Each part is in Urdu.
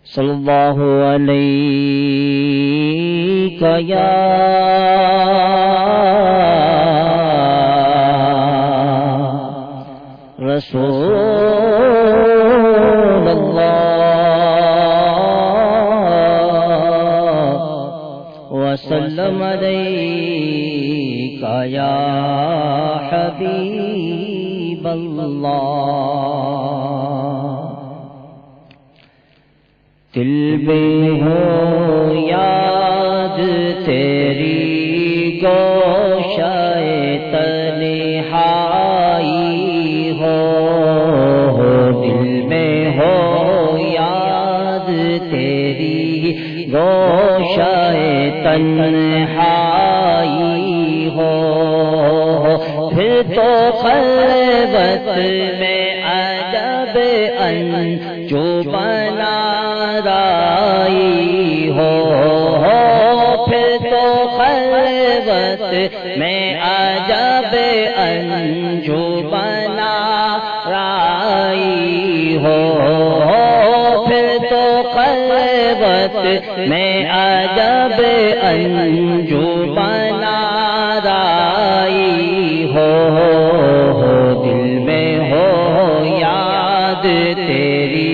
صلی اللہ علیہ یا رسول اللہ وسلم علیک یا حبیب اللہ دل میں ہو یاد تیری گوشائے تنہائی ہو دل میں ہو یاد تیری گوشائے تنہائی ہو پھر تو خلوت میں عجب انجو بنا رائی ہو پھر تو خلوت میں عجب انجو بنا رائی ہو پھر تو خلوت میں عجب انجو بنا رائی ہو دل میں ہو یاد تیری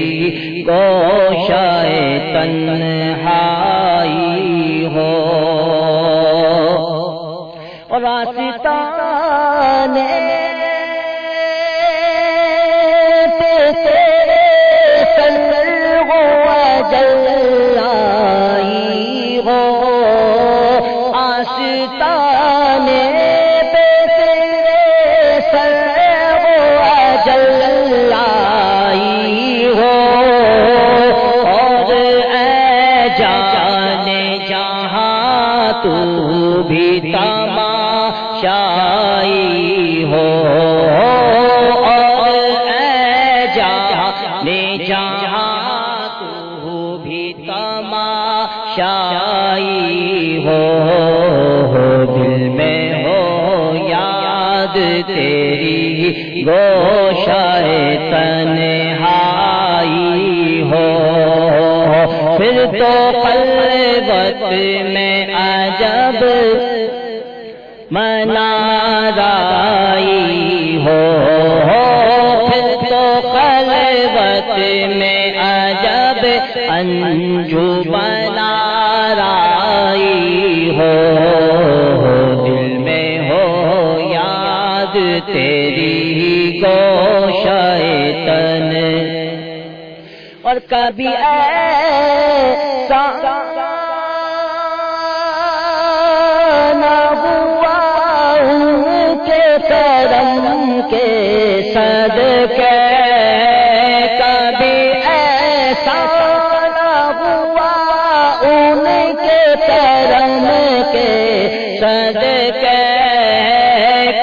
گوشائے تنہائی ہو اور آستانے پہ تیرے سر ہو جلائی ہو آستانے پہ تیرے سر ہو جلائی ہو تو بھی تماشائی ہو اور اے جانے جہاں تو بھی تماشائی ہو دل میں ہو یاد تیری گوشائے تنہائی ہو پھر تو خلوت میں عجب منارائی ہو پھر تو خلوت میں عجب انجو منارائی ہو دل میں ہو یاد تیری گوشائے تن اور کبھی ایسا کرم کے صدقے کبھی ایسا نہ ہوا ان کے کرم کے صدقے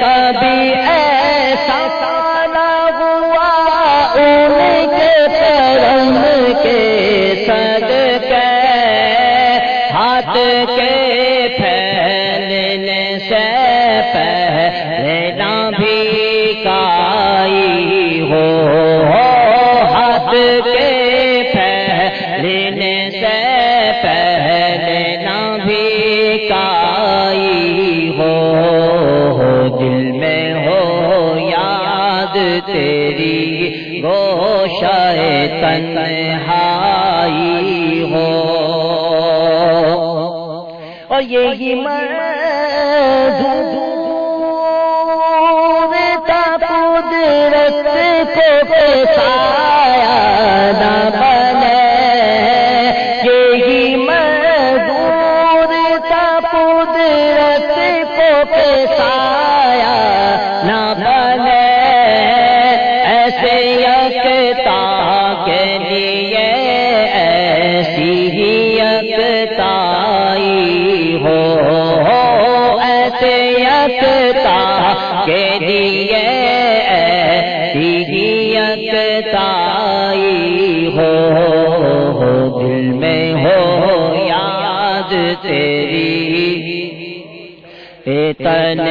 کبھی ایسا نہ ہوا ان کے کرم کے صدقے ہاتھ کے پھیلنے سے پہلے بھی کائی ہو ہاتھ کے پھیلنے سے پہلے نہ بھی کائی ہو دل میں ہو یاد تیری گوشائے تنہائی ہو اور یہی سایہ نہ بنے یہی مزدور تھا قدرت کو سایہ نہ بنے ایسے یکتا کے لیے ایسی ہی یکتائی ہو ایسے یکتا کے لیے یکتائی ہو دل میں ہو یاد تیری تنہائی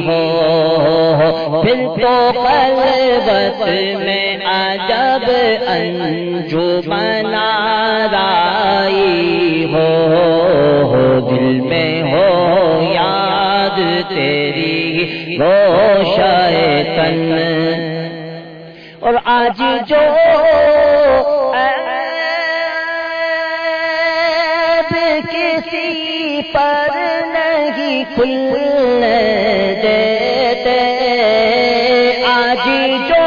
ہو، پھر تو خلوت میں عجب انجمن آرائی ہو، دل میں ہو یاد تیری گوشۂ تن، اور آج جو کسی پر نہیں کھلنے دیتے، آج جو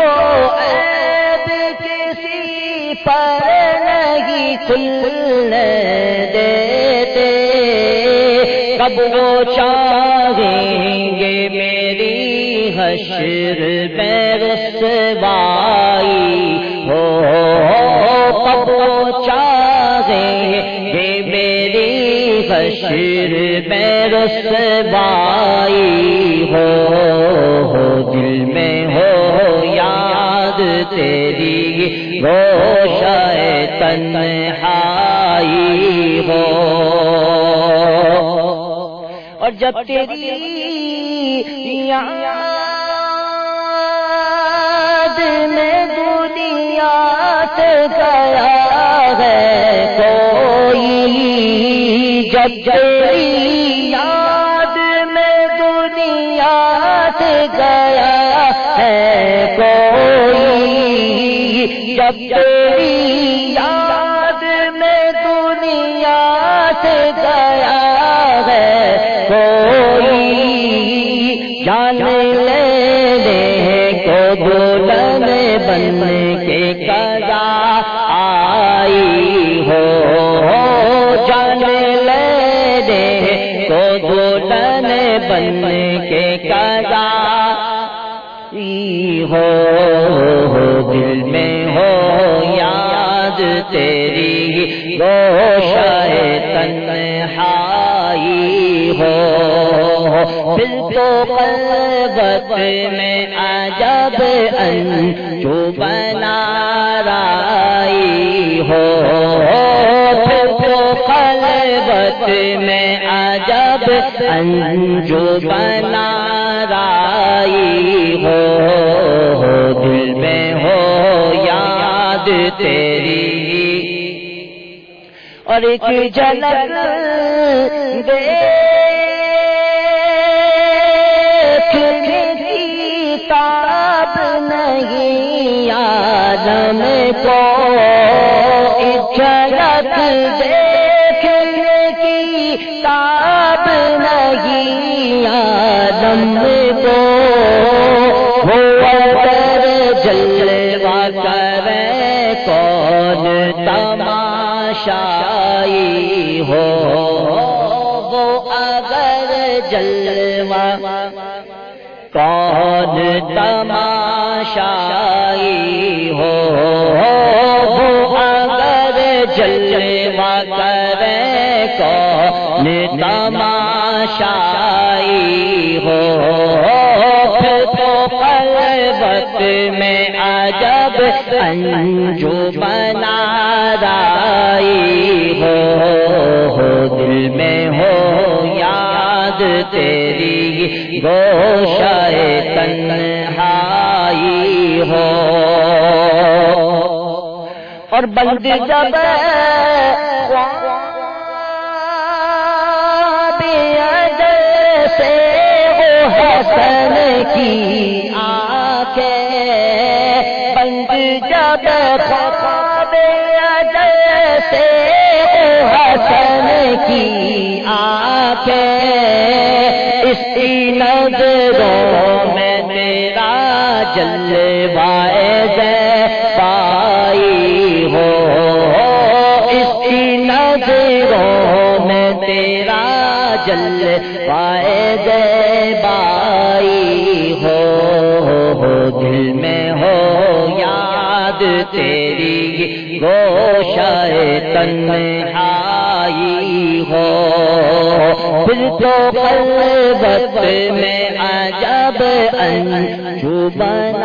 عیب کسی پر نہیں کھلنے دیتے، کب وہ چاہیں گے میری حشر میں رسوائی ہو، کب وہ چاہیں گے میری حشر میں رسوائی ہو، دل میں ہو یاد تیری گوشۂ تنہائی ہو، اور جب تیری یاد میں دنیا سے گیا ہے کوئی، جب تیری یاد میں دنیا سے گیا ہے کوئی، جب تیری یاد میں دنیا سے گیا ہے کوئی، جان لینے کو دلہن بن کے قضا آئی ہو، جان لینے کو دلہن بن کے قضا ہو، دل میں ہو یاد تیری گوشۂ تنہائی ہو، پھر تو خلوت میں عجب انجمن آرائی ہو، پھر تو خلوت میں عجب انجمن آرائی ہو، دل میں ہو یاد تیری، اور ایک جھلک دیکھنے کی تاب نہیں عالم کو، ایک جھلک دیکھنے کی تاب نہیں عالم کو، وہ اگر جلوہ کرے کون تماشائی ہو، وہ اگر جلوہ کون تماشائی ہو، وہ اگر جلوہ کرے کون تماشائی ہو، پھر تو خلوت میں عجب انجمن آرائی ہو، دل میں ہو یاد تیری گوشۂ تنہائی ہو، اور بند جب خواب ازل سے وہ حسن کی آنکھیں، بند جب خواب ازل سے وہ حسن کی آنکھیں، اس کی نظروں میں تیرا جلوہ زیبائی ہو، اس کی نظروں میں تیرا جلوہ زیبائی ہو، دل میں ہو یاد تیری گوشۂ تنہائی ہو، پھر تو خلوت میں عجب انجمن